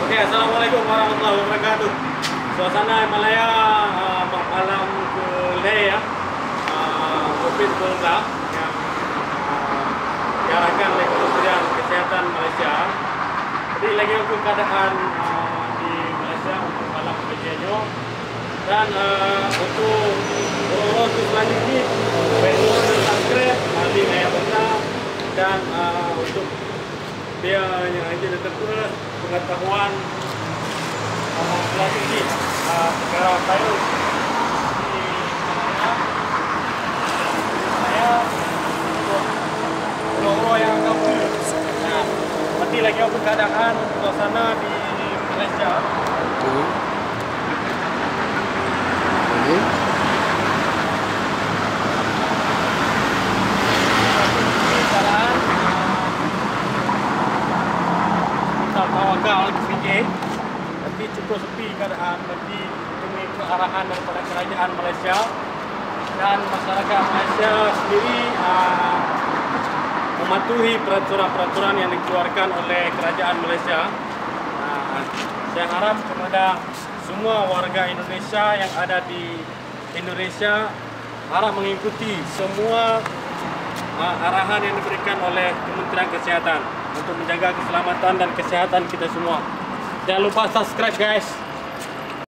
Oke, assalamualaikum warahmatullahi wabarakatuh. Suasana Himalaya malam ke ya, COVID-19 yang diarahkan oleh Kementerian Kesehatan Malaysia. Jadi lagi untuk keadaan di Malaysia untuk malam kejadiannya dan untuk orang selanjutnya, Facebook dan subscribe, di layar besar dan untuk biar yang aja terus pengetahuan strategi perkara virus di saya untuk yang kamu nanti lagi apa keadaan suasana di Malaysia. Tawakal sedikit, tapi cukup sepi keadaan nanti demi arahan daripada kerajaan Malaysia dan masyarakat Malaysia sendiri mematuhi peraturan-peraturan yang dikeluarkan oleh kerajaan Malaysia. Saya harap kepada semua warga Indonesia yang ada di Indonesia harap mengikuti semua arahan yang diberikan oleh Kementerian Kesehatan untuk menjaga keselamatan dan kesehatan kita semua. Jangan lupa subscribe guys.